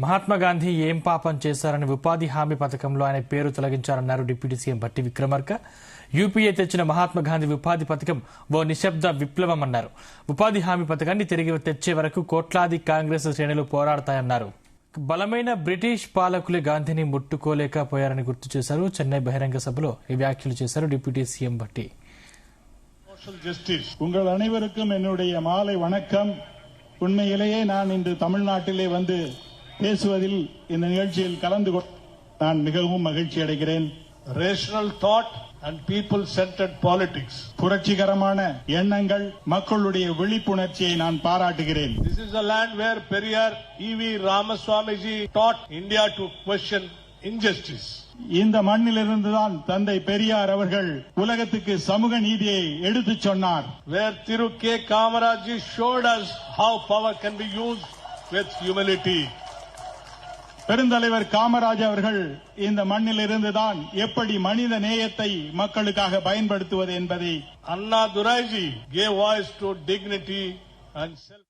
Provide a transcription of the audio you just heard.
మహాత్మా గాంధీ ఏం పాపం చేశారని ఉపాధి హామీ పథకంలో ఆయన పేరు తొలగించారన్నారు deputy CM Bhatti Vikramarka. UPA తెచ్చిన మహాత్మా గాంధీ ఉపాధి పథకం ఓ నిశ్శబ్ద విప్లవమన్నారు. ఉపాధి హామీ పథకాన్ని తిరిగి తెచ్చే వరకు కోట్లాది కాంగ్రెస్ శ్రేణులు పోరాడతాయన్నారు. బలమైన బ్రిటిష్ పాలకులు గాంధీని ముట్టుకోలేకపోయారని గుర్తు చేశారు. చెన్నై బహిరంగ సభలో ఈ వ్యాఖ్యలు చేశారు డిప్యూటీ సీఎం భట్టి. உங்கள் அனைவருக்கும் என்னுடைய மாலை வணக்கம். உண்மையிலேயே நான் இன்று தமிழ்நாட்டிலே வந்து பேசுவதில் இந்த நிகழ்ச்சியில் கலந்து கொண்டு நான் மிகவும் மகிழ்ச்சி அடைகிறேன். Rational thought and people centred politics, புரட்சிகரமான எண்ணங்கள், மக்களுடைய விழிப்புணர்ச்சியை நான் பாராட்டுகிறேன். This is a land where Periyar E.V. Ramaswamiji taught India to question injustice. இந்த மண்ணிலிருந்துதான் தந்தை பெரியார் அவர்கள் உலகத்துக்கு சமூக நீதியை எடுத்துச் சொன்னார். Where Thiru K. Kamaraj showed us how power can be used with humility. பெருந்தலைவர் காமராஜ் அவர்கள் இந்த மண்ணில் இருந்துதான் எப்படி மனித நேயத்தை மக்களுக்காக பயன்படுத்துவது என்பதை Anna Duraiji gave voice to dignity and self